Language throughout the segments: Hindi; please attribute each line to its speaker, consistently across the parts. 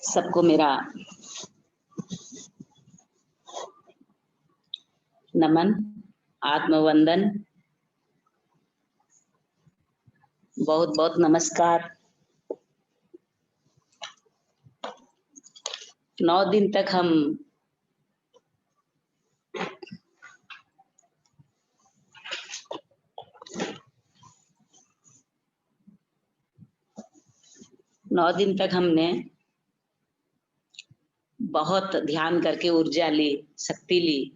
Speaker 1: सबको मेरा नमन, आत्मवंदन, बहुत बहुत नमस्कार। 9 दिन तक हम हमने बहुत ध्यान करके ऊर्जा ली, शक्ति ली।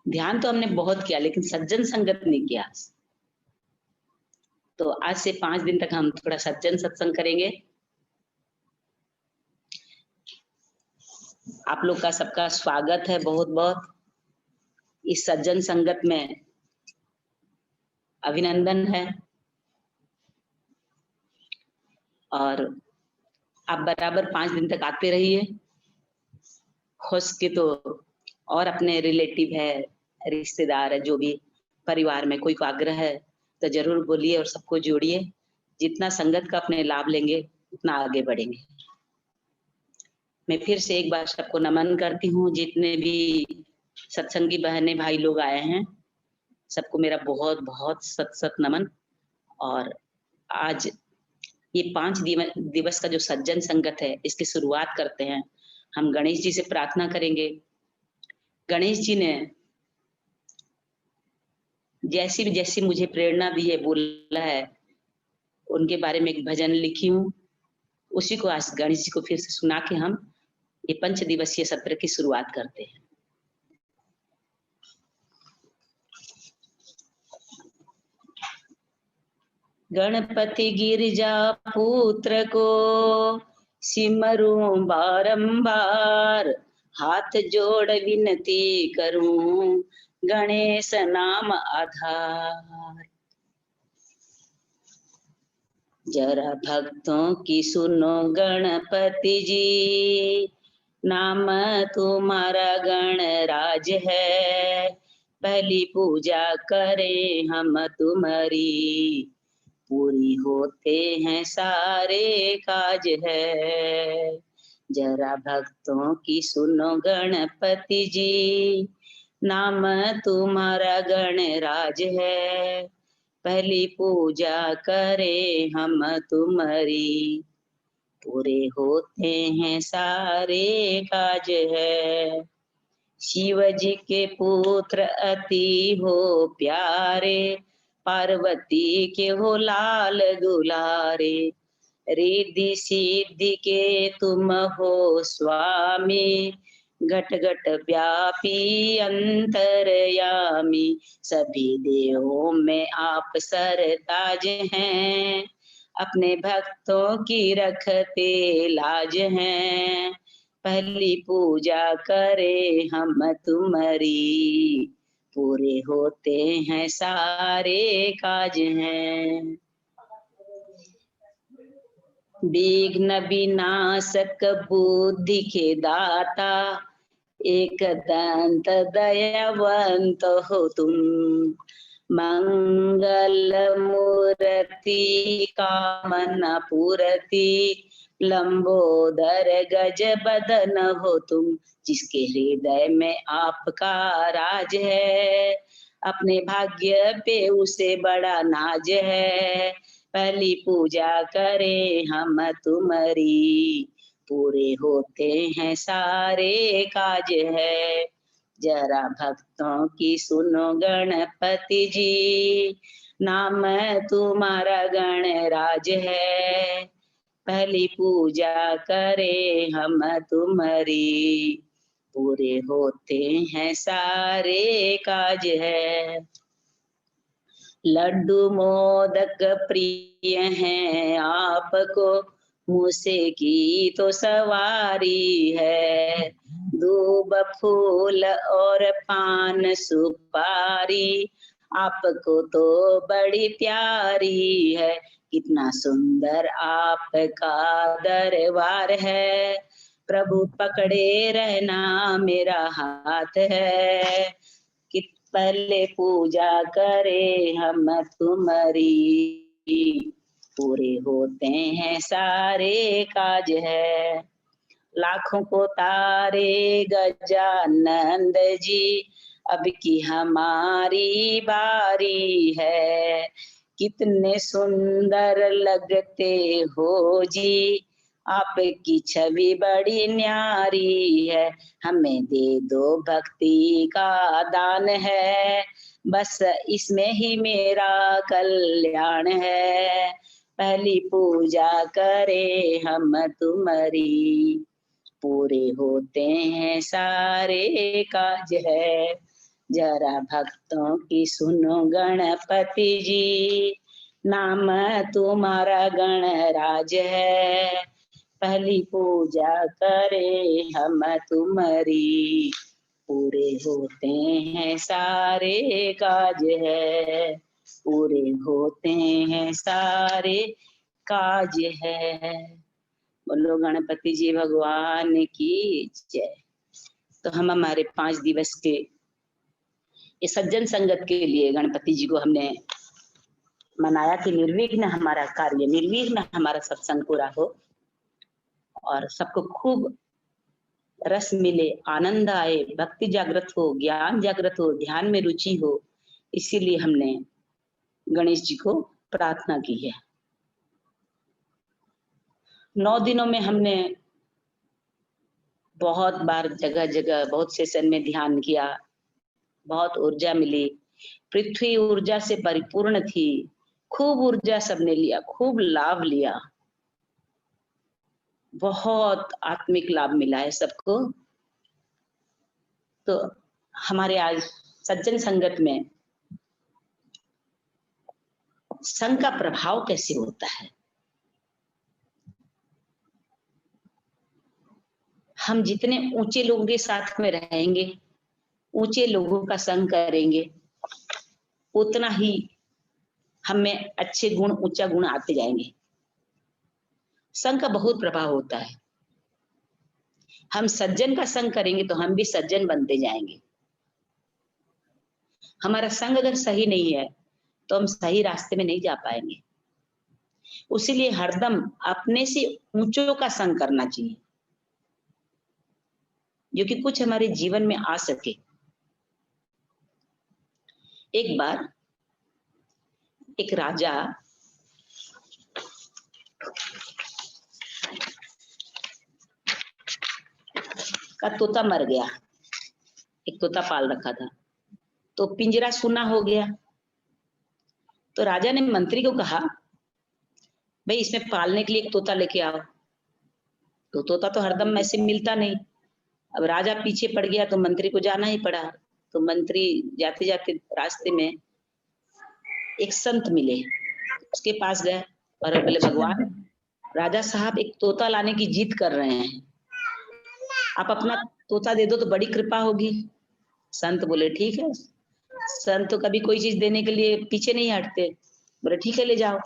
Speaker 1: ध्यान तो हमने बहुत किया लेकिन सज्जन संगत नहीं किया। तो आज से 5 दिन तक हम थोड़ा सज्जन सत्संग करेंगे। आप लोग का सबका स्वागत है, बहुत बहुत इस सज्जन संगत में अभिनंदन है। और आप बराबर 5 दिन तक आते रहिए। हो सके तो और अपने रिलेटिव है, रिश्तेदार है, जो भी परिवार में कोई को आग्रह है तो जरूर बोलिए और सबको जोड़िए। जितना संगत का अपने लाभ लेंगे उतना आगे बढ़ेंगे। मैं फिर से एक बार सबको नमन करती हूँ। जितने भी सत्संगी बहने भाई लोग आए हैं सबको मेरा बहुत बहुत सत सत नमन। और आज ये 5 दिवस का जो सज्जन संगत है इसकी शुरुआत करते हैं। हम गणेश जी से प्रार्थना करेंगे। गणेश जी ने जैसी मुझे प्रेरणा दी है, बोला है, उनके बारे में एक भजन लिखी हूँ, उसी को आज गणेश जी को फिर से सुना के हम ये 5 दिवसीय सत्र की शुरुआत करते हैं। गणपति गिरिजा पुत्र को सिमरूं बारंबार, हाथ जोड़ विनती करूं गणेश नाम आधार। जरा भक्तों की सुनो गणपति जी, नाम तुम्हारा गणराज है। पहली पूजा करें हम तुम्हारी, पूरी होते हैं सारे काज है। जरा भक्तों की सुनो गणपति जी, नाम तुम्हारा गणराज है। पहली पूजा करें हम तुम्हारी, पूरे होते हैं सारे काज है। शिव जी के पुत्र अति हो प्यारे, पार्वती के हो लाल दुलारे। रिद्धि सिद्धि के तुम हो स्वामी, घट घट व्यापी अंतरयामी। सभी देवों में आप सरताज हैं, अपने भक्तों की रखते लाज हैं। पहली पूजा करे हम तुम्हारी, पूरे होते हैं सारे काज हैं। विघ्न विनाशक बुद्धि के दाता, एक दंत दयावंत हो तुम। मंगल मूर्ति कामना पूरति, लंबोदर गज बदन हो तुम। जिसके हृदय में आपका राज है, अपने भाग्य पे उसे बड़ा नाज है। पहली पूजा करें हम तुम्हारी, पूरे होते हैं सारे काज है। जरा भक्तों की सुनो गणपति जी, नाम तुम्हारा गणराज है। पहली पूजा करें हम तुम्हारी, पूरे होते हैं सारे काज है। लड्डू मोदक प्रिय हैं आपको, मुझसे की तो सवारी है। दूब फूल और पान सुपारी, आपको तो बड़ी प्यारी है। कितना सुंदर आपका दरबार है, प्रभु पकड़े रहना मेरा हाथ है। कि पहले पूजा करे हम तुम्हारी, पूरे होते हैं सारे काज है। लाखों को तारे गजानंद जी, अब की हमारी बारी है। कितने सुंदर लगते हो जी, आपकी छवि बड़ी न्यारी है। हमें दे दो भक्ति का दान है, बस इसमें ही मेरा कल्याण है। पहली पूजा करें हम तुम्हारी, पूरे होते हैं सारे काज है। जरा भक्तों की सुनो गणपति जी, नाम तुम्हारा गणराज है। पहली पूजा करें हम तुम्हारी, पूरे होते हैं सारे काज है। पूरे होते हैं सारे काज है। बोलो गणपति जी भगवान की जय। तो हम हमारे 5 दिवस के ये सज्जन संगत के लिए गणपति जी को हमने मनाया कि निर्विघ्न हमारा कार्य, निर्विघ्न हमारा सत्संग पूरा हो और सबको खूब रस मिले, आनंद आए, भक्ति जागृत हो, ज्ञान जागृत हो, ध्यान में रुचि हो। इसीलिए हमने गणेश जी को प्रार्थना की है। 9 दिनों में हमने बहुत बार जगह जगह बहुत सेशन में ध्यान किया, बहुत ऊर्जा मिली। पृथ्वी ऊर्जा से परिपूर्ण थी, खूब ऊर्जा सबने लिया, खूब लाभ लिया, बहुत आत्मिक लाभ मिला है सबको। तो हमारे आज सज्जन संगत में संघ का प्रभाव कैसे होता है, हम जितने ऊंचे लोगों के साथ में रहेंगे, ऊंचे लोगों का संग करेंगे, उतना ही हमें अच्छे गुण, ऊंचा गुण आते जाएंगे। संग का बहुत प्रभाव होता है। हम सज्जन का संग करेंगे तो हम भी सज्जन बनते जाएंगे। हमारा संग अगर सही नहीं है तो हम सही रास्ते में नहीं जा पाएंगे। उसीलिए हरदम अपने से ऊंचों का संग करना चाहिए, जो कि कुछ हमारे जीवन में आ सके। एक बार एक राजा का तोता मर गया, एक तोता पाल रखा था, तो पिंजरा सूना हो गया। तो राजा ने मंत्री को कहा, भाई इसमें पालने के लिए एक तोता लेके आओ। तो तोता तो हरदम ऐसे मिलता नहीं। अब राजा पीछे पड़ गया तो मंत्री को जाना ही पड़ा। तो मंत्री जाते जाते रास्ते में एक संत मिले, उसके पास गए और बोले, भगवान राजा साहब एक तोता लाने की जिद कर रहे हैं, आप अपना तोता दे दो तो बड़ी कृपा होगी। संत बोले ठीक है। संत तो कभी कोई चीज देने के लिए पीछे नहीं हटते। बोले ठीक है, ले जाओ।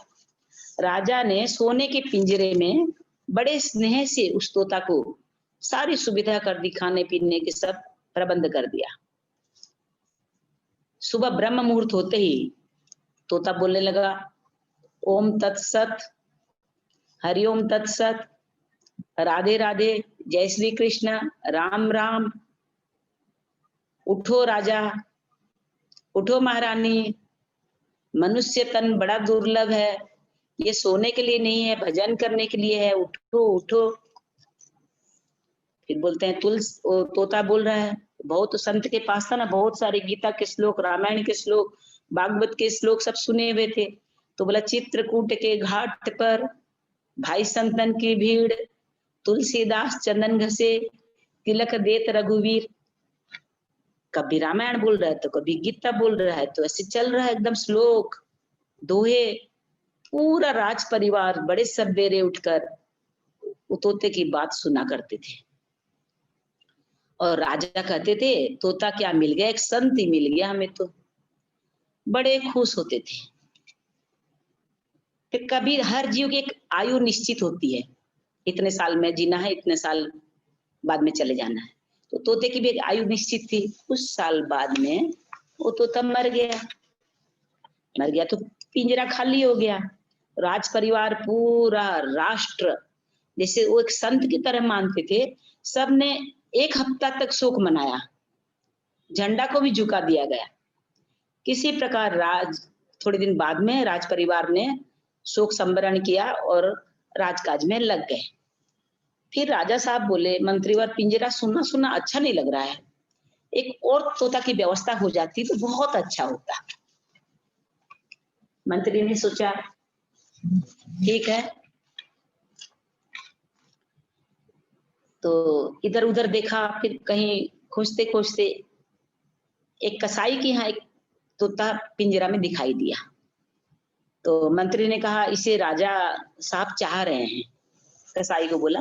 Speaker 1: राजा ने सोने के पिंजरे में बड़े स्नेह से उस तोता को सारी सुविधा कर दी, खाने पीने के सब प्रबंध कर दिया। सुबह ब्रह्म मुहूर्त होते ही तोता बोलने लगा, ओम तत्सत, हरिओम तत्सत, राधे राधे, जय श्री कृष्ण, राम राम। उठो राजा, उठो महारानी, मनुष्य तन बड़ा दुर्लभ है, ये सोने के लिए नहीं है, भजन करने के लिए है, उठो उठो। फिर बोलते हैं तोता बोल रहा है, बहुत संत के पास था ना, बहुत सारे गीता के श्लोक, रामायण के श्लोक, भागवत के श्लोक सब सुने हुए थे। तो बोला, चित्रकूट के घाट पर भाई संतन की भीड़, तुलसीदास चंदन घसे, तिलक देत रघुवीर। कभी रामायण बोल रहा है तो कभी गीता बोल रहा है, तो ऐसे चल रहा है एकदम श्लोक दोहे। पूरा राज परिवार बड़े सवेरे उठकर तोते की बात सुना करते थे। और राजा कहते थे, तोता क्या मिल गया, एक संत ही मिल गया हमें। तो बड़े खुश होते थे। फिर कभी हर जीव की एक आयु निश्चित होती है, इतने साल में जीना है, इतने साल बाद में चले जाना है। तो तोते की भी एक आयु निश्चित थी। कुछ साल बाद में वो तोता मर गया। मर गया तो पिंजरा खाली हो गया। राज परिवार, पूरा राष्ट्र, जैसे वो एक संत की तरह मानते थे, सबने 1 हफ्ता तक शोक मनाया, झंडा को भी झुका दिया गया। किसी प्रकार थोड़े दिन बाद में राज परिवार ने शोक संबरण किया और राजकाज में लग गए। फिर राजा साहब बोले, मंत्रीवर पिंजरा सुनना अच्छा नहीं लग रहा है, एक और तोता की व्यवस्था हो जाती तो बहुत अच्छा होता। मंत्री ने सोचा ठीक है, तो इधर उधर देखा, फिर कहीं खोजते खोजते एक कसाई के यहाँ एक तोता पिंजरा में दिखाई दिया। तो मंत्री ने कहा इसे राजा साहब चाह रहे हैं। कसाई को बोला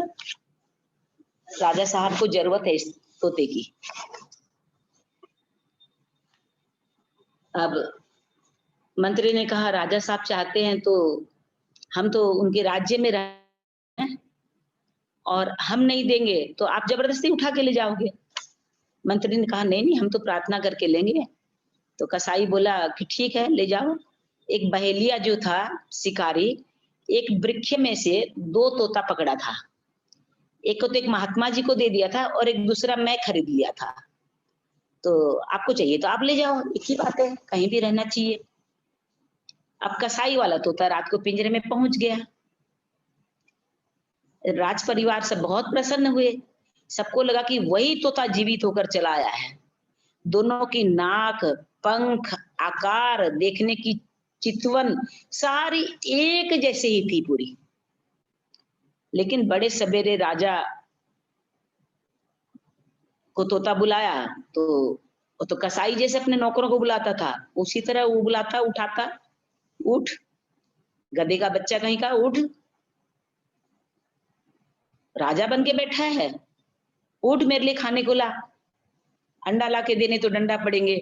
Speaker 1: राजा साहब को जरूरत है इस तोते की। अब मंत्री ने कहा राजा साहब चाहते हैं तो हम तो उनके राज्य में रहे हैं और हम नहीं देंगे तो आप जबरदस्ती उठा के ले जाओगे। मंत्री ने कहा नहीं हम तो प्रार्थना करके लेंगे। तो कसाई बोला कि ठीक है ले जाओ। एक बहेलिया जो था शिकारी, एक वृक्ष में से 2 तोता पकड़ा था। एक को तो एक महात्मा जी को दे दिया था और एक दूसरा मैं खरीद लिया था। तो आपको चाहिए तो आप ले जाओ, एक ही बात है, कहीं भी रहना चाहिए। अब कसाई वाला तोता रात को पिंजरे में पहुंच गया। राज परिवार सब बहुत प्रसन्न हुए। सबको लगा कि वही तोता जीवित होकर चला आया है। दोनों की नाक, पंख, आकार देखने की चितवन सारी एक जैसे ही थी पूरी। लेकिन बड़े सवेरे राजा को तोता बुलाया तो वो तो कसाई जैसे अपने नौकरों को बुलाता था, उसी तरह वो बुलाता, उठाता, उठ, गधे का बच्चा कहीं का, उठ, राजा बन के बैठा है, उठ मेरे लिए खाने को ला, अंडा ला के देने तो डंडा पड़ेंगे।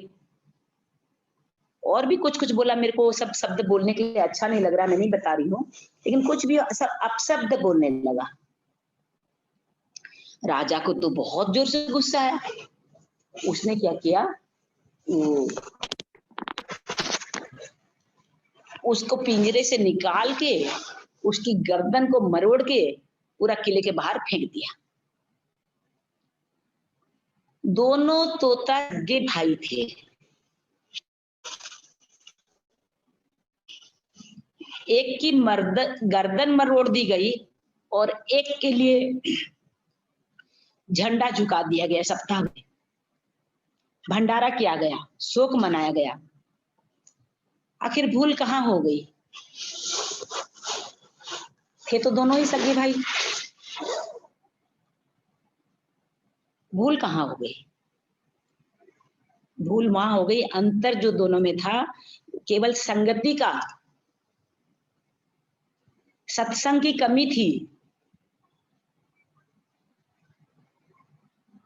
Speaker 1: और भी कुछ बोला, मेरे को सब शब्द बोलने के लिए अच्छा नहीं लग रहा, मैं नहीं बता रही हूँ, लेकिन कुछ भी सब अपशब्द बोलने लगा। राजा को तो बहुत जोर से गुस्सा आया। उसने क्या किया, उसको पिंजरे से निकाल के उसकी गर्दन को मरोड़ के पूरा किले के बाहर फेंक दिया। दोनों तोता सगे भाई थे। एक की गर्दन मरोड़ दी गई और एक के लिए झंडा झुका दिया गया। सप्ताह में भंडारा किया गया, शोक मनाया गया। आखिर भूल कहाँ हो गई? थे तो दोनों ही सगे भाई, भूल कहाँ हो गई? भूल वहां हो गई, अंतर जो दोनों में था केवल संगति का, सत्संग की कमी थी।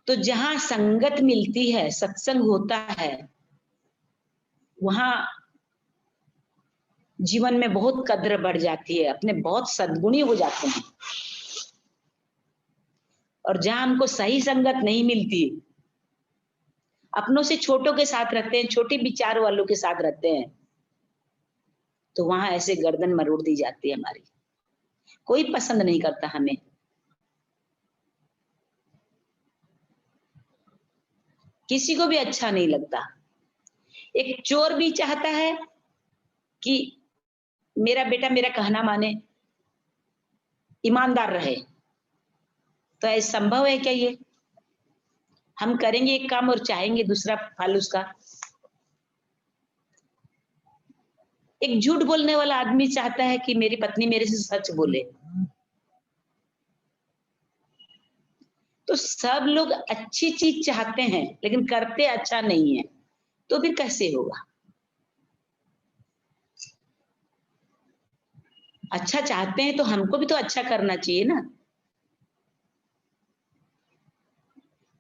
Speaker 1: तो जहां संगत मिलती है, सत्संग होता है, वहां जीवन में बहुत कद्र बढ़ जाती है, अपने बहुत सद्गुणी हो जाते हैं। और जहां हमको सही संगत नहीं मिलती, अपनों से छोटों के साथ रहते हैं, छोटे विचार वालों के साथ रहते हैं, तो वहां ऐसे गर्दन मरोड़ दी जाती है हमारी। कोई पसंद नहीं करता हमें। किसी को भी अच्छा नहीं लगता। एक चोर भी चाहता है कि मेरा बेटा मेरा कहना माने, ईमानदार रहे। तो ऐसा संभव है क्या? ये हम करेंगे एक काम और चाहेंगे दूसरा फल उसका। एक झूठ बोलने वाला आदमी चाहता है कि मेरी पत्नी मेरे से सच बोले। तो सब लोग अच्छी चीज चाहते हैं लेकिन करते अच्छा नहीं है, तो फिर कैसे होगा? अच्छा चाहते हैं तो हमको भी तो अच्छा करना चाहिए ना।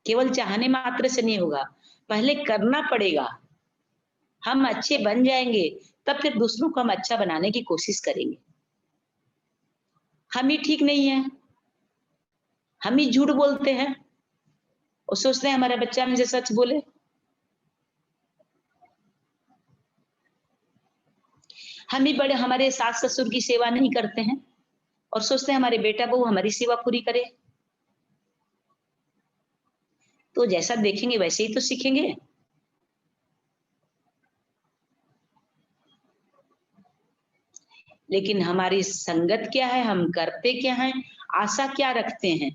Speaker 1: केवल चाहने मात्र से नहीं होगा, पहले करना पड़ेगा। हम अच्छे बन जाएंगे तब फिर दूसरों को हम अच्छा बनाने की कोशिश करेंगे। हम ही ठीक नहीं है, हम ही झूठ बोलते हैं और सोचते हैं हमारा बच्चा हमसे सच बोले। हम ही बड़े हमारे सास ससुर की सेवा नहीं करते हैं और सोचते हैं हमारे बेटा बहू हमारी सेवा पूरी करे। तो जैसा देखेंगे वैसे ही तो सीखेंगे। लेकिन हमारी संगत क्या है, हम करते क्या हैं, आशा क्या रखते हैं।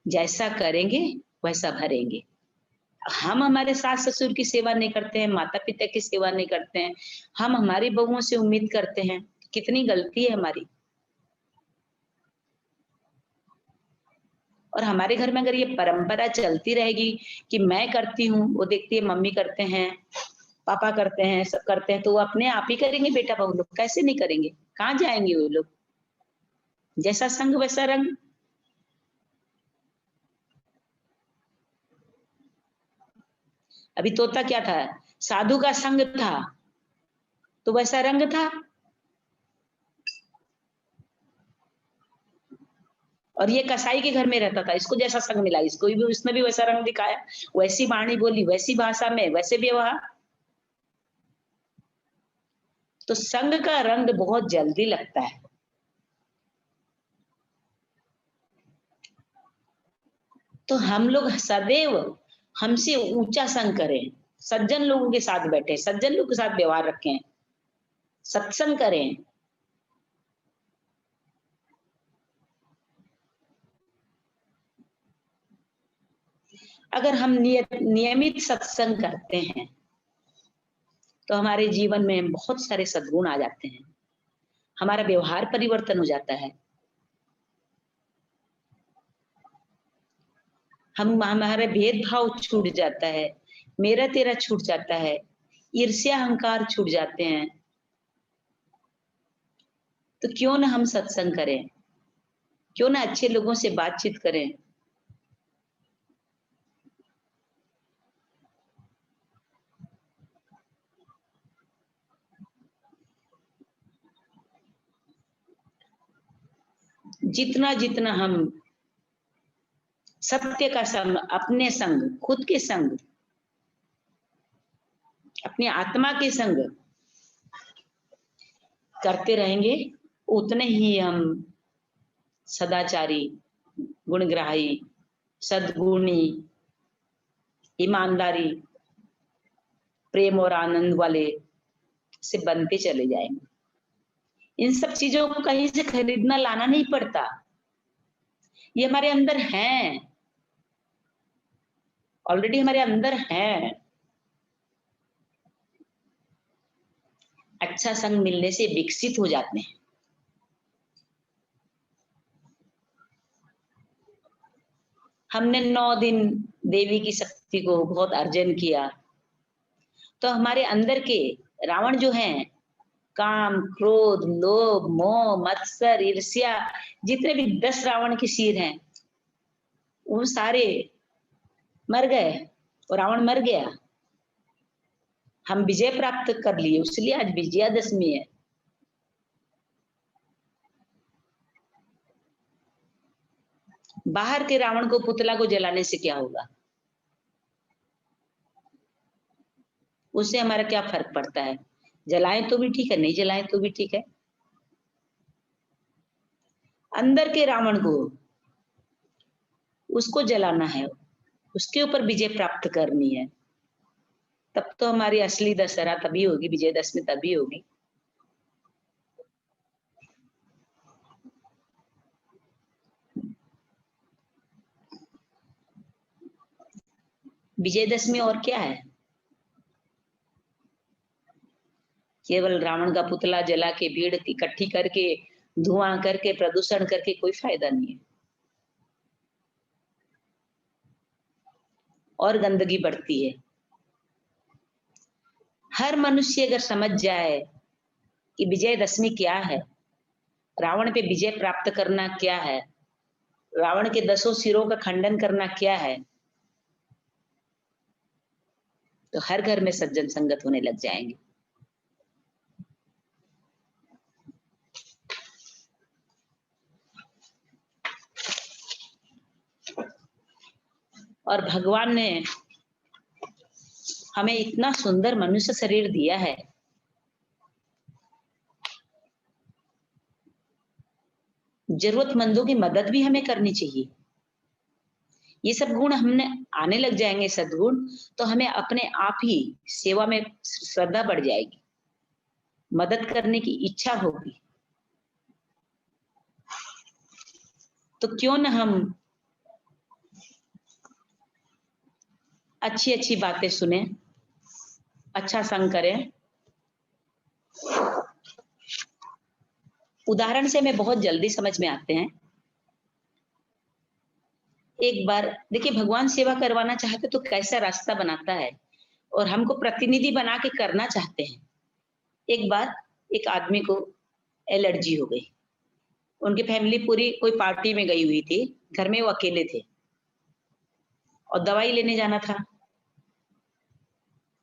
Speaker 1: जैसा करेंगे वैसा भरेंगे। हम हमारे सास ससुर की सेवा नहीं करते हैं, माता पिता की सेवा नहीं करते हैं, हम हमारी बहुओं से उम्मीद करते हैं, कितनी गलती है हमारी। और हमारे घर में अगर ये परंपरा चलती रहेगी कि मैं करती हूँ, वो देखती है मम्मी करते हैं, पापा करते हैं, सब करते हैं, तो वो अपने आप ही करेंगे बेटा बहू लोग, कैसे नहीं करेंगे, कहाँ जाएंगे वो लोग। जैसा संग वैसा रंग। अभी तोता क्या था, साधु का संग था तो वैसा रंग था, और ये कसाई के घर में रहता था, इसको जैसा संग मिला इसको भी, उसने भी वैसा रंग दिखाया, वैसी वाणी बोली, वैसी भाषा में, वैसे व्यवहार। तो संग का रंग बहुत जल्दी लगता है। तो हम लोग सदैव हमसे ऊंचा संग करें, सज्जन लोगों के साथ बैठे, सज्जन लोगों के साथ व्यवहार रखें, सत्संग करें। अगर हम नियमित सत्संग करते हैं तो हमारे जीवन में बहुत सारे सद्गुण आ जाते हैं, हमारा व्यवहार परिवर्तन हो जाता है, हम हमारा भेदभाव छूट जाता है, मेरा तेरा छूट जाता है, ईर्ष्या अहंकार छूट जाते हैं। तो क्यों ना हम सत्संग करें, क्यों ना अच्छे लोगों से बातचीत करें। जितना जितना हम सत्य का संग, अपने संग, खुद के संग, अपनी आत्मा के संग करते रहेंगे, उतने ही हम सदाचारी, गुणग्राही, सद्गुणी, ईमानदारी, प्रेम और आनंद वाले से बनते चले जाएंगे। इन सब चीजों को कहीं से खरीदना लाना नहीं पड़ता, ये हमारे अंदर हैं, ऑलरेडी हमारे अंदर हैं। अच्छा संग मिलने से विकसित हो जाते हैं। हमने 9 दिन देवी की शक्ति को बहुत अर्जन किया, तो हमारे अंदर के रावण जो हैं, काम, क्रोध, लोभ, मोह, मत्सर, ईर्ष्या, जितने भी 10 रावण के सिर हैं, वो सारे मर गए और रावण मर गया। हम विजय प्राप्त कर लिए, इसलिए आज विजयादशमी है। बाहर के रावण को, पुतला को जलाने से क्या होगा, उससे हमारा क्या फर्क पड़ता है। जलाएं तो भी ठीक है, नहीं जलाएं तो भी ठीक है। अंदर के रावण को, उसको जलाना है, उसके ऊपर विजय प्राप्त करनी है। तब तो हमारी असली दशहरा तभी होगी, विजयदशमी तभी होगी। विजयदशमी और क्या है, केवल रावण का पुतला जला के, भीड़ इकट्ठी करके, धुआं करके, प्रदूषण करके कोई फायदा नहीं है, और गंदगी बढ़ती है। हर मनुष्य अगर समझ जाए कि विजयदशमी क्या है, रावण पे विजय प्राप्त करना क्या है, रावण के 10 सिरों का खंडन करना क्या है, तो हर घर में सज्जन संगत होने लग जाएंगे। और भगवान ने हमें इतना सुंदर मनुष्य शरीर दिया है, जरूरतमंदों की मदद भी हमें करनी चाहिए। ये सब गुण हमने आने लग जाएंगे सद्गुण, तो हमें अपने आप ही सेवा में श्रद्धा बढ़ जाएगी, मदद करने की इच्छा होगी। तो क्यों न हम अच्छी अच्छी बातें सुने, अच्छा संग करें। उदाहरण से हमें बहुत जल्दी समझ में आते हैं। एक बार देखिए, भगवान सेवा करवाना चाहते तो कैसा रास्ता बनाता है, और हमको प्रतिनिधि बना के करना चाहते हैं। एक बार एक आदमी को एलर्जी हो गई, उनकी फैमिली पूरी कोई पार्टी में गई हुई थी, घर में वो अकेले थे और दवाई लेने जाना था।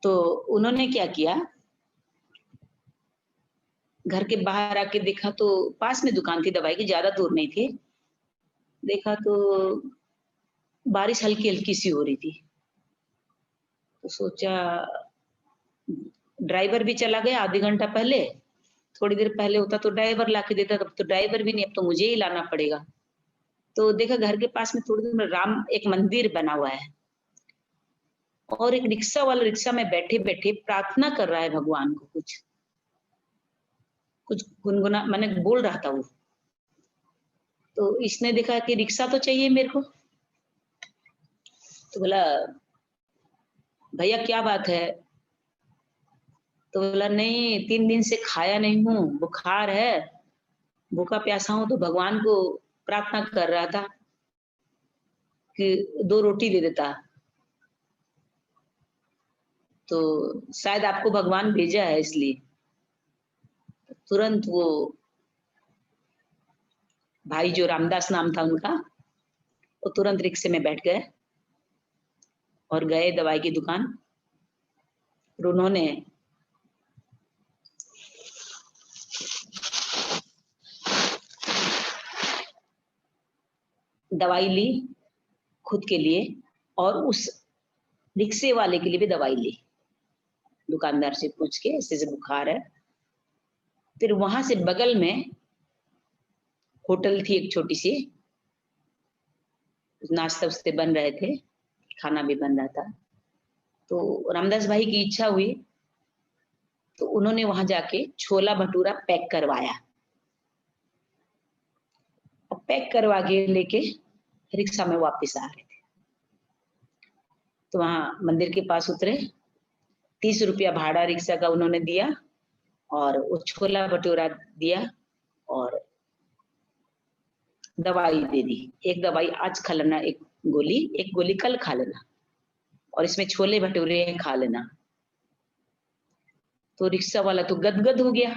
Speaker 1: तो उन्होंने क्या किया, घर के बाहर आके देखा तो पास में दुकान थी दवाई की, ज्यादा दूर नहीं थी। देखा तो बारिश हल्की हल्की सी हो रही थी, तो सोचा, ड्राइवर भी चला गया आधे घंटा पहले, थोड़ी देर पहले होता तो ड्राइवर लाके देता, तब तो ड्राइवर भी नहीं, अब तो मुझे ही लाना पड़ेगा। तो देखा घर के पास में थोड़ी देर में राम एक मंदिर बना हुआ है, और एक रिक्शा वाला रिक्शा में बैठे बैठे प्रार्थना कर रहा है भगवान को, कुछ गुनगुना मैंने बोल रहा था वो। तो इसने देखा कि रिक्शा तो चाहिए मेरे को, तो बोला भैया क्या बात है, तो बोला नहीं 3 दिन से खाया नहीं हूँ, बुखार है, भूखा प्यासा हूँ, तो भगवान को प्रार्थना कर रहा था कि 2 रोटी दे देता, तो शायद आपको भगवान भेजा है इसलिए। तुरंत वो भाई जो रामदास नाम था उनका, वो तुरंत रिक्शे में बैठ गए और गए दवाई की दुकान, और उन्होंने दवाई ली खुद के लिए, और उस रिक्शे वाले के लिए भी दवाई ली, दुकानदार से पूछ के ऐसे से बुखार है। फिर वहां से बगल में होटल थी एक छोटी सी, नाश्ता उससे बन रहे थे, खाना भी बन रहा था। तो रामदास भाई की इच्छा हुई, तो उन्होंने वहां जाके छोला भटूरा पैक करवाया, और पैक करवा के लेके रिक्शा में वापस आ रहे थे। तो वहां मंदिर के पास उतरे, 30 रुपया भाड़ा रिक्शा का उन्होंने दिया, और वो छोला भटूरा दिया, और दवाई दे दी। एक दवाई आज खा लेना, एक गोली कल खा लेना, और इसमें छोले भटूरे खा लेना। तो रिक्शा वाला तो गदगद हो गया,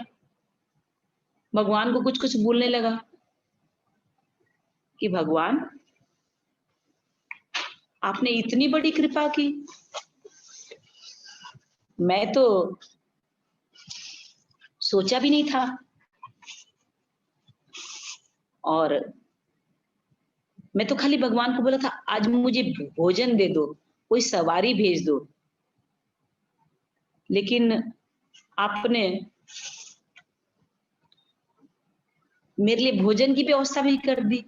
Speaker 1: भगवान को कुछ कुछ बोलने लगा कि भगवान आपने इतनी बड़ी कृपा की, मैं तो सोचा भी नहीं था, और मैं तो खाली भगवान को बोला था आज मुझे भोजन दे दो, कोई सवारी भेज दो, लेकिन आपने मेरे लिए भोजन की व्यवस्था भी कर दी,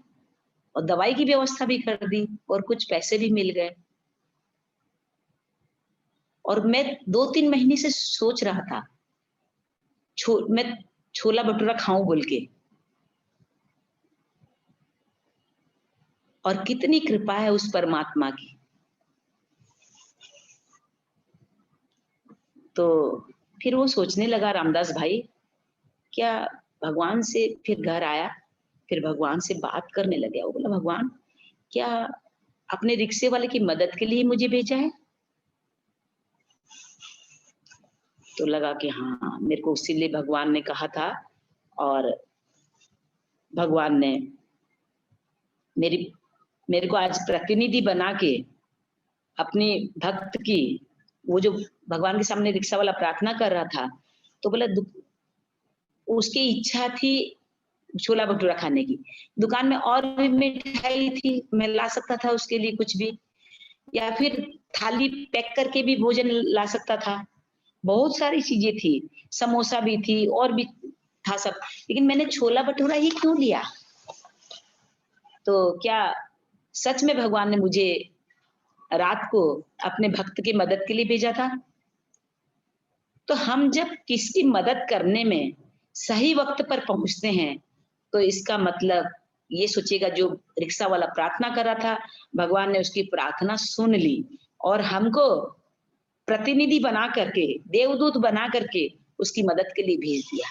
Speaker 1: और दवाई की व्यवस्था भी कर दी, और कुछ पैसे भी मिल गए। और मैं 2-3 महीने से सोच रहा था मैं छोला भटूरा खाऊं बोल के, और कितनी कृपा है उस परमात्मा की। तो फिर वो सोचने लगा रामदास भाई, क्या भगवान से फिर घर आया, फिर भगवान से बात करने लगे। वो बोला भगवान क्या अपने रिक्शे वाले की मदद के लिए मुझे भेजा है? तो लगा कि हाँ, मेरे को इसीलिए भगवान ने कहा था, और भगवान ने मेरी मेरे को आज प्रतिनिधि बना के अपने भक्त की, वो जो भगवान के सामने रिक्शा वाला प्रार्थना कर रहा था, तो बोला उसकी इच्छा थी छोला भटूरा खाने की, दुकान में और भी मिठाई थी, मैं ला सकता था उसके लिए कुछ भी, या फिर थाली पैक करके भी भोजन ला सकता था। बहुत सारी चीजें थी, समोसा भी थी और भी था सब, लेकिन मैंने छोला भटूरा ही क्यों लिया? तो क्या सच में भगवान ने मुझे रात को अपने भक्त की मदद के लिए भेजा था? तो हम जब किसकी मदद करने में सही वक्त पर पहुंचते हैं, तो इसका मतलब ये सोचिएगा, जो रिक्शा वाला प्रार्थना कर रहा था, भगवान ने उसकी प्रार्थना सुन ली और हमको प्रतिनिधि बना करके, देवदूत बना करके उसकी मदद के लिए भेज दिया।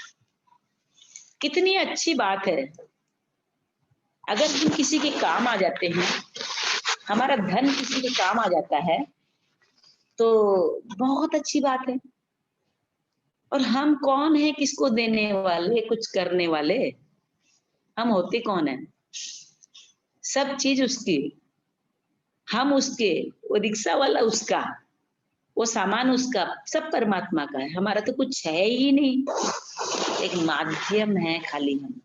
Speaker 1: कितनी अच्छी बात है। अगर हम किसी के काम आ जाते हैं, हमारा धन किसी के काम आ जाता है, तो बहुत अच्छी बात है। और हम कौन है किसको देने वाले, कुछ करने वाले? हम होते कौन है? सब चीज उसकी, हम उसके, वो रिक्शा वाला उसका, वो सामान उसका, सब परमात्मा का है। हमारा तो कुछ है ही नहीं, एक माध्यम है खाली हम।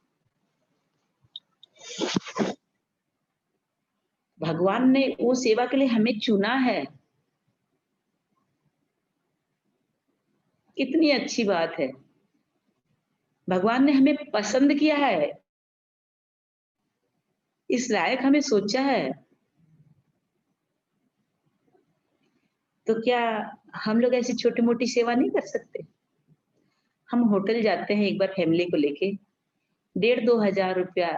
Speaker 1: भगवान ने वो सेवा के लिए हमें चुना है। कितनी अच्छी बात है। भगवान ने हमें पसंद किया है, इस लायक हमें सोचा है। तो क्या हम लोग ऐसी छोटी-मोटी सेवा नहीं कर सकते? हम होटल जाते हैं एक बार फैमिली को लेके, 1,500-2,000 रुपया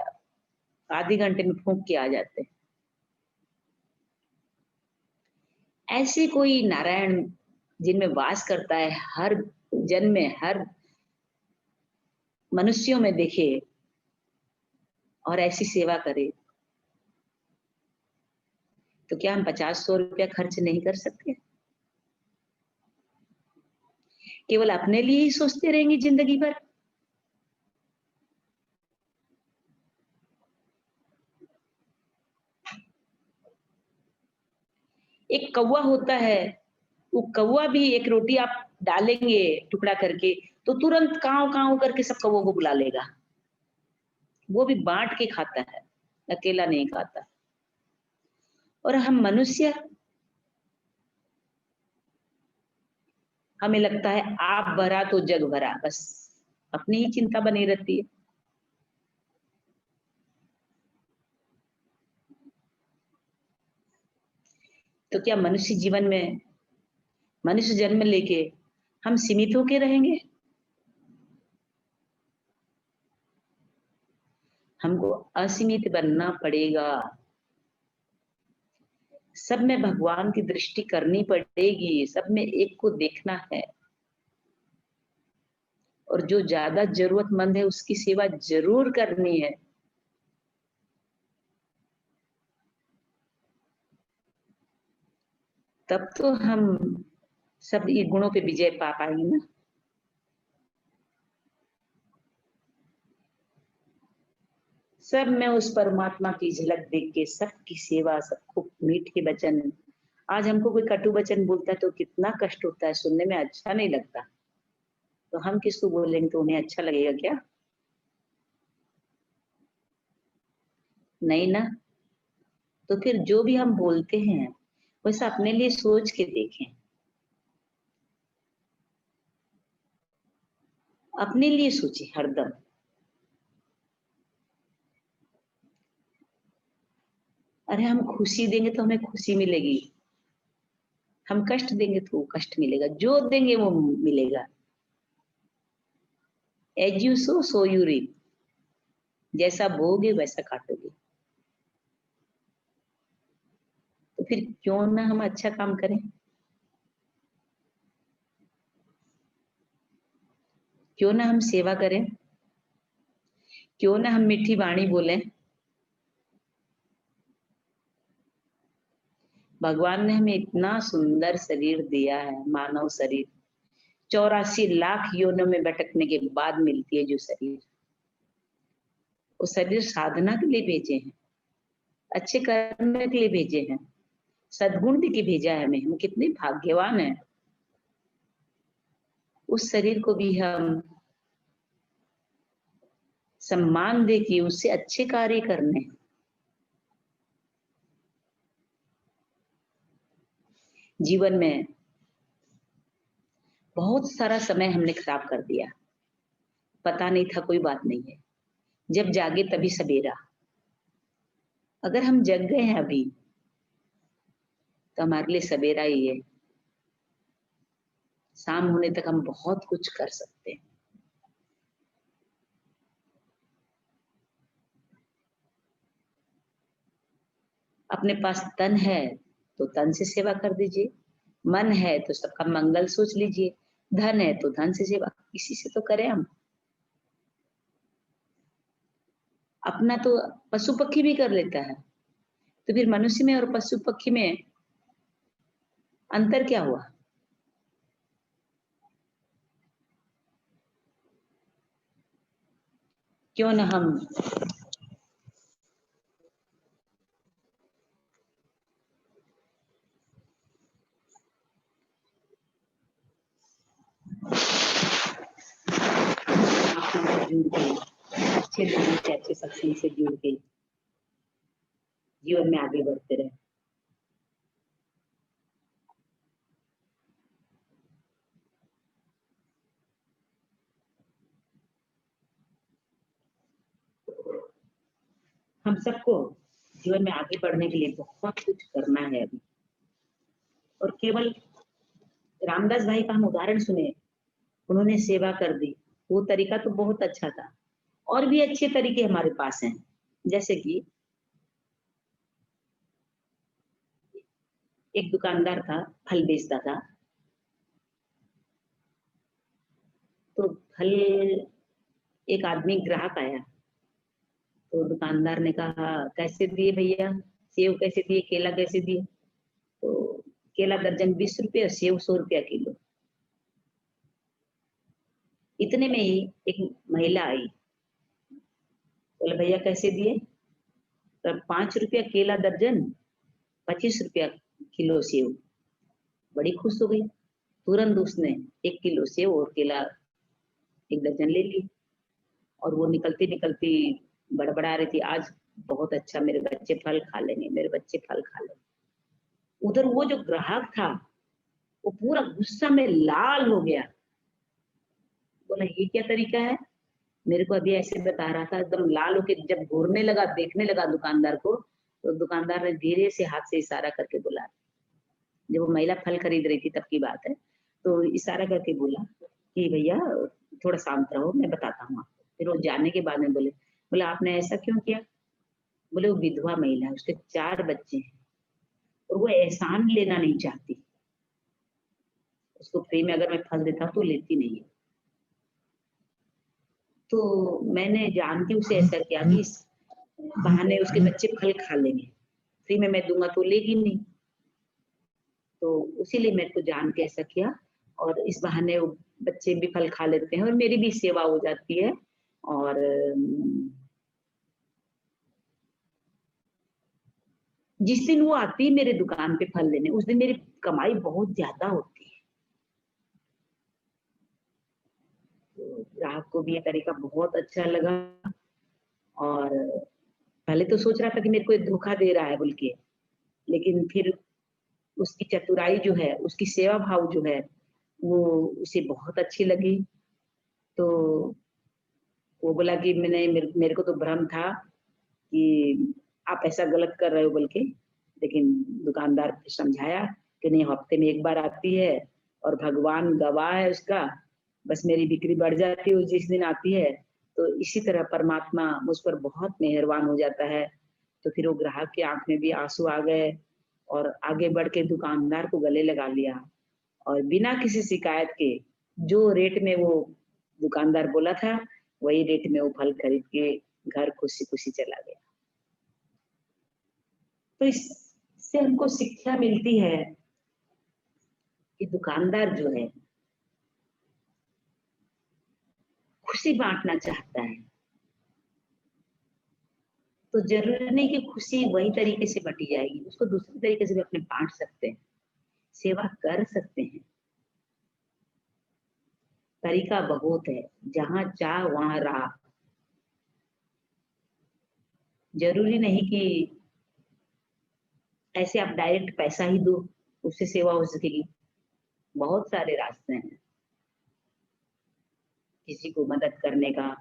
Speaker 1: आधे घंटे में फूँक के आ जाते हैं। ऐसे कोई नारायण जिनमें वास करता है, हर जन में, हर मनुष्यों में देखे और ऐसी सेवा करे, तो क्या हम 50-100 रुपया खर्च नहीं कर सकते? केवल अपने लिए ही सोचते रहेंगे ज़िंदगी भर? एक कौवा होता है, वो कौवा भी एक रोटी आप डालेंगे टुकड़ा करके, तो तुरंत काँव-काँव करके सब कौवों को बुला लेगा। वो भी बाँट के खाता है, अकेला नहीं खाता। और हम मनुष्य, हमें लगता है आप भरा तो जग भरा, बस अपनी ही चिंता बनी रहती है। तो क्या मनुष्य जीवन में, मनुष्य जन्म लेके हम सीमित होके रहेंगे? हमको असीमित बनना पड़ेगा। सब में भगवान की दृष्टि करनी पड़ेगी, सब में एक को देखना है और जो ज़्यादा ज़रूरतमंद है उसकी सेवा ज़रूर करनी है। तब तो हम सब ये गुणों पे विजय पा पाएँगे ना। सब में उस परमात्मा की झलक देख के सबकी सेवा, सबको मीठे वचन, आज हमको कोई कटु वचन बोलता है तो कितना कष्ट होता है, सुनने में अच्छा नहीं लगता। तो हम किसको बोलेंगे तो उन्हें अच्छा लगेगा क्या? नहीं ना। तो फिर जो भी हम बोलते हैं, वैसा अपने लिए सोच के देखें। अपने लिए सोचिए हरदम। अरे हम खुशी देंगे तो हमें खुशी मिलेगी, हम कष्ट देंगे तो वो कष्ट मिलेगा, जो देंगे वो मिलेगा। As you sow so you reap, जैसा बोओगे वैसा काटोगे। तो फिर क्यों ना हम अच्छा काम करें, क्यों ना हम सेवा करें, क्यों ना हम मीठी वाणी बोलें। भगवान ने हमें इतना सुंदर शरीर दिया है, मानव शरीर, 84 लाख योनियों में भटकने के बाद मिलती है जो शरीर, वो शरीर साधना के लिए भेजे हैं, अच्छे कर्म के लिए भेजे हैं, सद्गुण दे के भेजा है हमें। हम कितने भाग्यवान हैं। उस शरीर को भी हम सम्मान दे के उससे अच्छे कार्य करने हैं। जीवन में बहुत सारा समय हमने खराब कर दिया। पता नहीं था, कोई बात नहीं है। जब जागे तभी सवेरा। अगर हम जग गए हैं अभी, तो हमारे लिए सवेरा ही है। शाम होने तक हम बहुत कुछ कर सकते हैं। अपने पास तन है तो तन से सेवा कर दीजिए, मन है तो सबका मंगल सोच लीजिए, धन है तो धन से सेवा किसी से तो करें हम। अपना तो पशु पक्षी भी कर लेता है, तो फिर मनुष्य में और पशु पक्षी में अंतर क्या हुआ? क्यों ना हम आत्मा से जुड़ के, अच्छे लोगों से, अच्छे सत्संग से जुड़ के जीवन में आगे बढ़ते रहे। हम सबको जीवन में आगे बढ़ने के लिए बहुत कुछ करना है अभी। और केवल रामदास भाई का हम उदाहरण सुने, उन्होंने सेवा कर दी, वो तरीका तो बहुत अच्छा था। और भी अच्छे तरीके हमारे पास हैं, जैसे कि एक दुकानदार था, फल बेचता था। तो फल, एक आदमी ग्राहक आया, तो दुकानदार ने कहा, कैसे दिए भैया? सेब कैसे दिए, केला कैसे दिए? तो केला दर्जन 20 रुपये, सेब 100 रुपया किलो। इतने में ही एक महिला आई, बोले भैया कैसे दिए? तो 5 रुपया केला दर्जन, 25 रुपया किलो सेब। बड़ी खुश हो गई, तुरंत उसने 1 किलो सेब और केला 1 दर्जन ले ली। और वो निकलती निकलती बड़बड़ा रही थी, आज बहुत अच्छा, मेरे बच्चे फल खा लेंगे, मेरे बच्चे फल खा लेंगे। उधर वो जो ग्राहक था, वो पूरा गुस्सा में लाल हो गया। बोला ये क्या तरीका है? मेरे को अभी ऐसे बता रहा था, एकदम लाल होके जब घूरने लगा, देखने लगा दुकानदार को, तो दुकानदार ने धीरे से हाथ से इशारा करके बोला, जब वो महिला फल खरीद रही थी तब की बात है, तो इशारा करके बोला कि भैया थोड़ा शांत रहो, मैं बताता हूँ आपको। फिर वो जाने के बाद में बोले आपने ऐसा क्यों किया? बोले वो विधवा महिला है, उसके 4 बच्चे हैं, और वो एहसान लेना नहीं चाहती। उसको फ्री में अगर मैं फल देता हूँ तो लेती नहीं है। तो मैंने जान के उसे ऐसा किया कि इस बहाने उसके बच्चे फल खा लेंगे, फ्री में मैं दूंगा तो लेगी नहीं। तो इसीलिए मेरे को जान के ऐसा किया, और इस बहाने वो बच्चे भी फल खा लेते हैं और मेरी भी सेवा हो जाती है। और जिस दिन वो आती है मेरे दुकान पे फल लेने, उस दिन मेरी कमाई बहुत ज्यादा होती है। तो ग्राहक को भी ये तरीका बहुत अच्छा लगा। और पहले तो सोच रहा था कि मेरे को ये धोखा दे रहा है बोल के, लेकिन फिर उसकी चतुराई जो है, उसकी सेवा भाव जो है, वो उसे बहुत अच्छी लगी। तो वो बोला कि मेरे को तो भ्रम था कि आप ऐसा गलत कर रहे हो बोल के, लेकिन दुकानदार को समझाया कि नहीं, हफ्ते में एक बार आती है और भगवान गवाह है उसका, बस मेरी बिक्री बढ़ जाती है जिस दिन आती है। तो इसी तरह परमात्मा मुझ पर बहुत मेहरबान हो जाता है। तो फिर वो ग्राहक की आंख में भी आंसू आ गए, और आगे बढ़ के दुकानदार को गले लगा लिया, और बिना किसी शिकायत के जो रेट में वो दुकानदार बोला था, वही रेट में वो फल खरीद के घर खुशी खुशी चला गया। तो इससे हमको शिक्षा मिलती है कि दुकानदार जो है खुशी बांटना चाहता है, तो जरूरी नहीं कि खुशी वही तरीके से बटी जाएगी, उसको दूसरे तरीके से भी अपने बांट सकते हैं, सेवा कर सकते हैं। तरीका बहुत है, जहां चाह वहां राह। जरूरी नहीं कि ऐसे आप डायरेक्ट पैसा ही दो, उससे सेवा हो सकेगी। बहुत सारे रास्ते हैं, किसी को मदद करने का,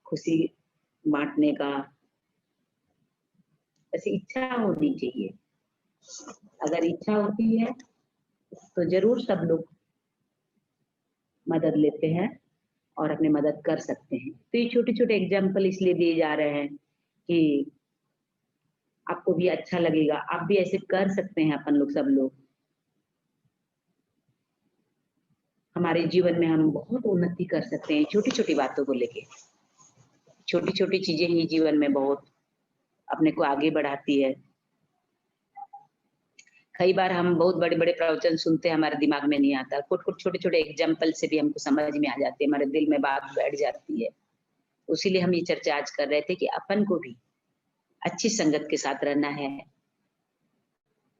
Speaker 1: खुशी बांटने का, ऐसी इच्छा होनी चाहिए। अगर इच्छा होती है तो जरूर सब लोग मदद लेते हैं और अपनी मदद कर सकते हैं। तो ये छोटे-छोटे एग्जाम्पल इसलिए दिए जा रहे हैं कि आपको भी अच्छा लगेगा, आप भी ऐसे कर सकते हैं अपन लोग सब लोग। हमारे जीवन में हम बहुत उन्नति कर सकते हैं छोटी-छोटी बातों को लेके। छोटी-छोटी चीज़ें ही जीवन में बहुत अपने को आगे बढ़ाती है। कई बार हम बहुत बड़े-बड़े प्रवचन सुनते हैं, हमारे दिमाग में नहीं आता। कुछ-कुछ छोटे-छोटे एग्जाम्पल से भी हमको समझ में आ जाती है, हमारे दिल में बात बैठ जाती है। उसीलिए हम ये चर्चा आज कर रहे थे कि अपन को भी अच्छी संगत के साथ रहना है,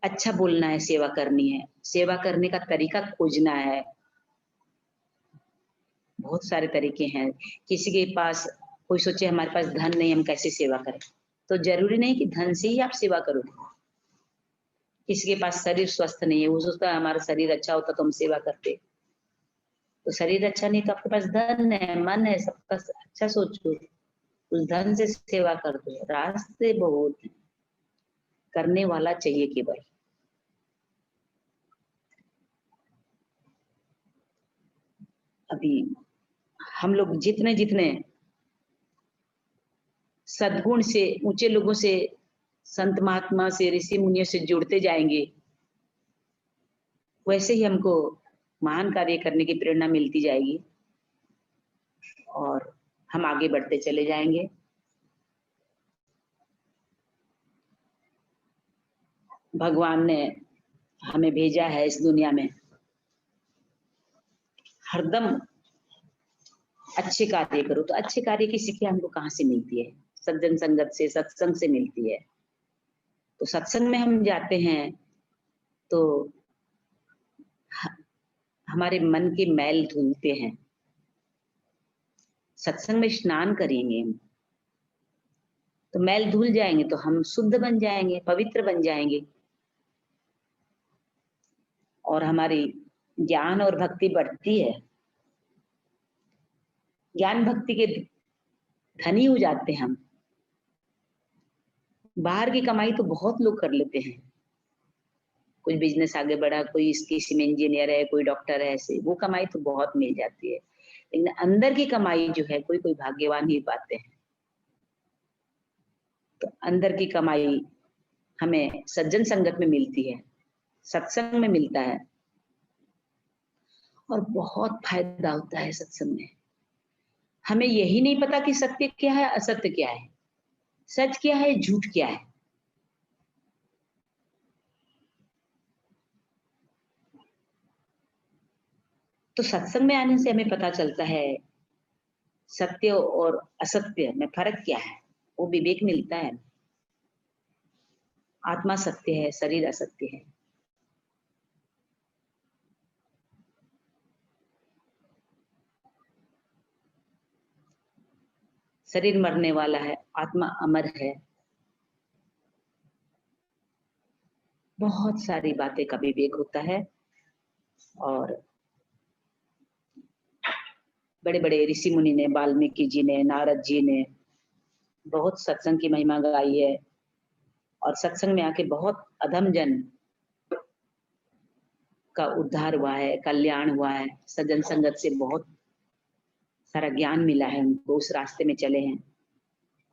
Speaker 1: अच्छा बोलना है, सेवा करनी है, सेवा करने का तरीका खोजना है। बहुत सारे तरीके हैं। किसी के पास कोई सोचे हमारे पास धन नहीं, हम कैसे सेवा करें? तो ज़रूरी नहीं कि धन से ही आप सेवा करोगे। किसी के पास शरीर स्वस्थ नहीं है, वो सोचता है हमारा शरीर अच्छा होता तो हम सेवा करते। तो शरीर अच्छा नहीं तो आपके पास धन है, मन है, सबका अच्छा सोचो, उस धन से सेवा कर दो। रास्ते बहुत हैं, करने वाला चाहिए केवल। अभी हम लोग जितने-जितने सद्गुण से, ऊँचे लोगों से, संत महात्मा से, ऋषि मुनियों से जुड़ते जाएँगे, वैसे ही हमको महान कार्य करने की प्रेरणा मिलती जाएगी और हम आगे बढ़ते चले जाएँगे। भगवान ने हमें भेजा है इस दुनिया में, हरदम अच्छे कार्य करो। तो अच्छे कार्य की सीखें हमको कहाँ से मिलती है? सज्जन संगत से, सत्संग से मिलती है। तो सत्संग में हम जाते हैं तो ह हमारे मन के मैल धुलते हैं। सत्संग में स्नान करेंगे हम, तो मैल धुल जाएँगे तो हम शुद्ध बन जाएँगे, पवित्र बन जाएँगे और हमारी ज्ञान और भक्ति बढ़ती है। ज्ञान भक्ति के धनी हो जाते हैं हम। बाहर की कमाई तो बहुत लोग कर लेते हैं। कोई बिज़नेस आगे बढ़ा, कोई इस किसी में इंजीनियर है, कोई डॉक्टर है, ऐसे वो कमाई तो बहुत मिल जाती है। लेकिन अंदर की कमाई जो है कोई-कोई भाग्यवान ही पाते हैं। तो अंदर की कमाई हमें सज्जन संगत में मिलती है, सत्संग में मिलता है और बहुत फ़ायदा होता है सत्संग में। हमें यही नहीं पता कि सत्य क्या है, असत्य क्या है, सच क्या है, झूठ क्या है। तो सत्संग में आने से हमें पता चलता है सत्य और असत्य में फ़र्क क्या है, वो विवेक मिलता है। आत्मा सत्य है, शरीर असत्य है। शरीर मरने वाला है, आत्मा अमर है। बहुत सारी बातें का विवेक होता है और बड़े-बड़े ऋषि मुनि ने, वाल्मीकि जी ने, नारद जी ने बहुत सत्संग की महिमा गाई है और सत्संग में आके बहुत अधम जन का उद्धार हुआ है, कल्याण हुआ है। सज्जन संगत से बहुत सारा ज्ञान मिला है उनको, उस रास्ते में चले हैं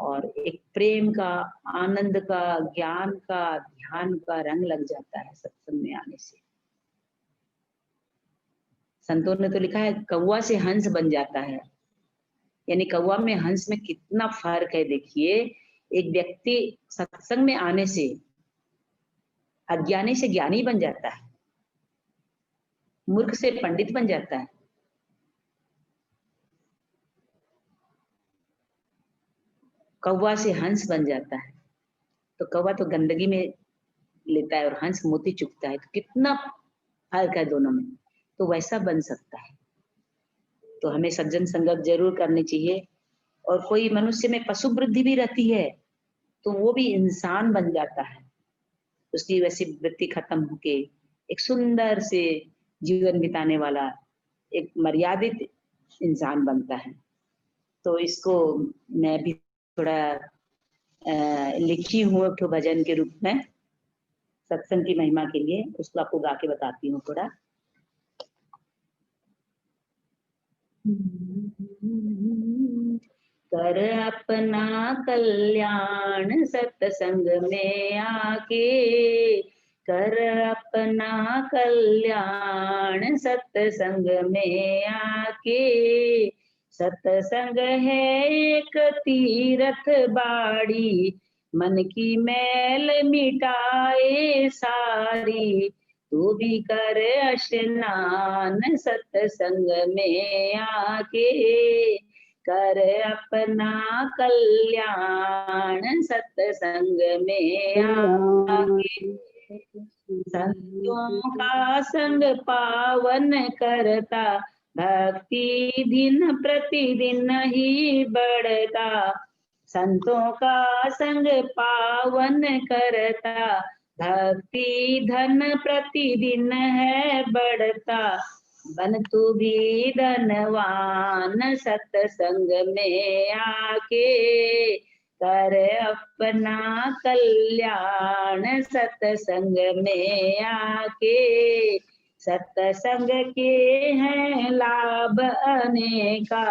Speaker 1: और एक प्रेम का, आनंद का, ज्ञान का, ध्यान का रंग लग जाता है सत्संग में आने से। संतों ने तो लिखा है कौवा से हंस बन जाता है, यानी कौवा में हंस में कितना फर्क है देखिए। एक व्यक्ति सत्संग में आने से अज्ञानी से ज्ञानी बन जाता है, मूर्ख से पंडित बन जाता है। कौवा से हंस बन जाता है, तो कौवा तो गंदगी में लेता है और हंस मोती चुगता है, तो कितना फर्क है दोनों में। तो वैसा बन सकता है। तो हमें सज्जन संगत ज़रूर करनी चाहिए और कोई मनुष्य में पशु बुद्धि भी रहती है, तो वो भी इंसान बन जाता है। उसकी वैसी वृत्ति खत्म होके एक सुंदर से जीवन बिताने वाला एक मर्यादित इंसान बनता है। तो इसको मैं भी थोड़ा लिखी हूँ एक ठो भजन के रूप में सत्संग की महिमा के लिए, उसको आपको गा के बताती हूँ थोड़ा। कर अपना कल्याण सत्संग में आके, कर अपना कल्याण सत्संग में आके। सत्संग है एक तीरथ बाड़ी, मन की मैल मिटाए सारी। तू भी कर स्नान सत्संग में आके, कर अपना कल्याण सत्संग में आके। संतों का संग पावन करता, भक्ति दिन प्रतिदिन ही बढ़ता। संतों का संग पावन करता, भक्ति धन प्रतिदिन है बढ़ता। बन तू भी धनवान सत्संग में आके, कर अपना कल्याण सत्संग में आके। सत्संग के हैं लाभ अनेका,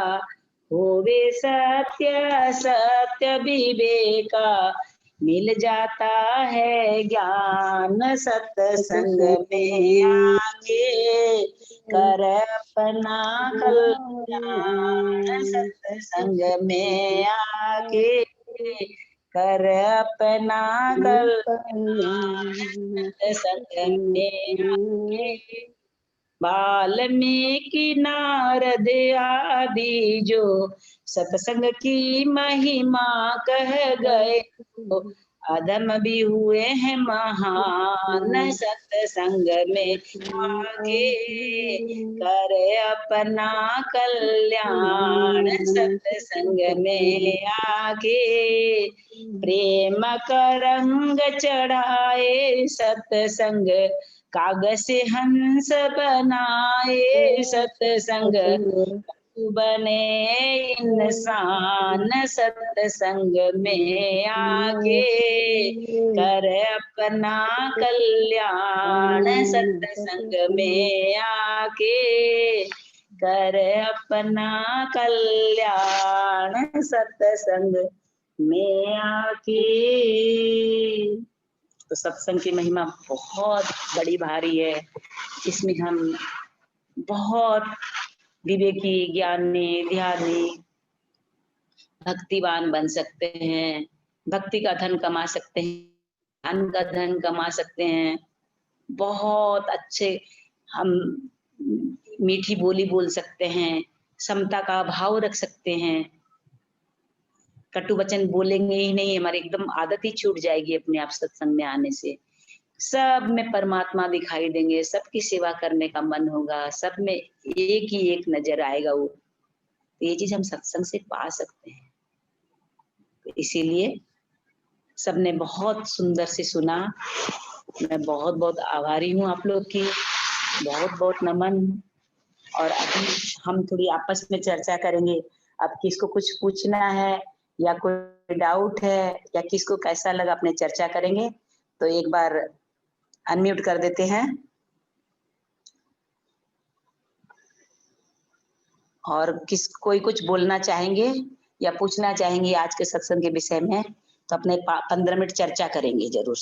Speaker 1: होवे सत्य सत्य विवेका। मिल जाता है ज्ञान सत्संग में आके, कर अपना कल्याण सत्संग में आके। कर अपना कल्याण सत्संग में आके। वाल्मीकि नारद आदि जो सत्संग की महिमा कह गए, अधम भी हुए हैं महान सत्संग में आके। कर अपना कल्याण सत्संग में आके। प्रेम का रंग चढ़ाए सत्संग, कागज से हंस बनाए सत्संग। बने इंसान सत्संग में आके, कर अपना कल्याण सत्संग में आके। कर अपना कल्याण सत्संग में आके। तो सत्संग की महिमा बहुत बड़ी भारी है। इसमें हम बहुत विवेकी, ज्ञानी, ध्यानी, भक्तिवान बन सकते हैं। भक्ति का धन कमा सकते हैं, ज्ञान का धन कमा सकते हैं। बहुत अच्छे हम मीठी बोली बोल सकते हैं, समता का भाव रख सकते हैं। कटु वचन बोलेंगे ही नहीं, हमारी एकदम आदत ही छूट जाएगी अपने आप सत्संग में आने से। सब में परमात्मा दिखाई देंगे, सबकी सेवा करने का मन होगा, सब में एक ही एक नजर आएगा वो। तो ये चीज हम सत्संग से पा सकते हैं। तो इसीलिए सबने बहुत सुंदर से सुना। मैं बहुत बहुत आभारी हूँ आप लोग की, बहुत बहुत नमन। और अभी हम थोड़ी आपस में चर्चा करेंगे। अब किसको कुछ पूछना है या कोई डाउट है या किसको कैसा लगा, अपने चर्चा करेंगे। तो एक बार अनम्यूट कर देते हैं। और कोई कुछ बोलना चाहेंगे या पूछना चाहेंगे आज के सत्संग के विषय में, तो अपने 15 मिनट चर्चा करेंगे जरूर से।